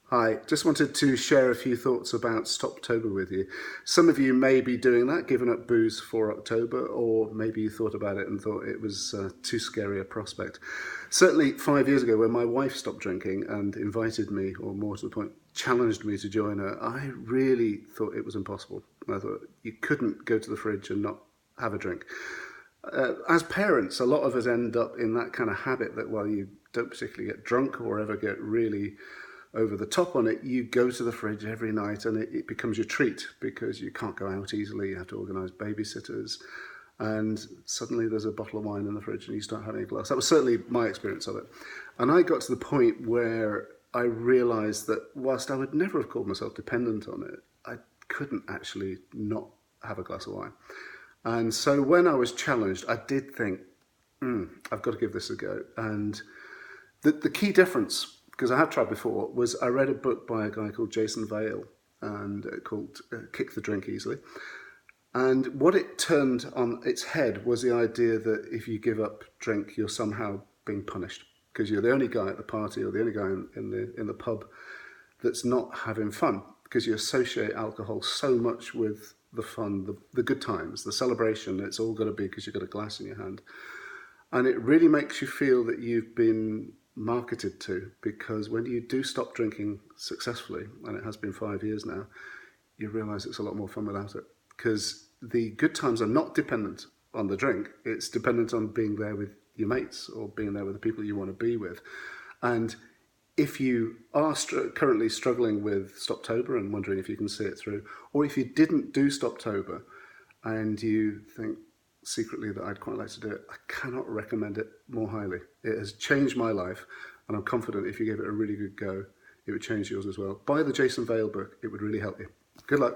Hi, just wanted to share a few thoughts about Stoptober with you. Some of you may be doing that, giving up booze for October, or maybe you thought about it and thought it was too scary a prospect. Certainly 5 years ago, when my wife stopped drinking and invited me, or more to the point, challenged me to join her, I really thought it was impossible. I thought you couldn't go to the fridge and not have a drink. As parents, a lot of us end up in that kind of habit that while you don't particularly get drunk or ever get really over the top on it, you go to the fridge every night and it becomes your treat because you can't go out easily. You have to organise babysitters, and suddenly there's a bottle of wine in the fridge and you start having a glass. That was certainly my experience of it. And I got to the point where I realised that whilst I would never have called myself dependent on it, I couldn't actually not have a glass of wine. And so when I was challenged, I did think, I've got to give this a go. And the key difference, because I have tried before, was I read a book by a guy called Jason Vale and called Kick the Drink Easily. And what it turned on its head was the idea that if you give up drink, you're somehow being punished because you're the only guy at the party or the only guy in the pub that's not having fun, because you associate alcohol so much with the fun, the good times, the celebration. It's all got to be because you've got a glass in your hand. And it really makes you feel that you've been marketed to, because when you do stop drinking successfully, and it has been 5 years now, you realise it's a lot more fun without it. Because the good times are not dependent on the drink, it's dependent on being there with your mates or being there with the people you want to be with. And if you are currently struggling with Stoptober and wondering if you can see it through, or if you didn't do Stoptober and you think secretly that I'd quite like to do it, I cannot recommend it more highly. It has changed my life, and I'm confident if you gave it a really good go, it would change yours as well. Buy the Jason Vale book, it would really help you. Good luck.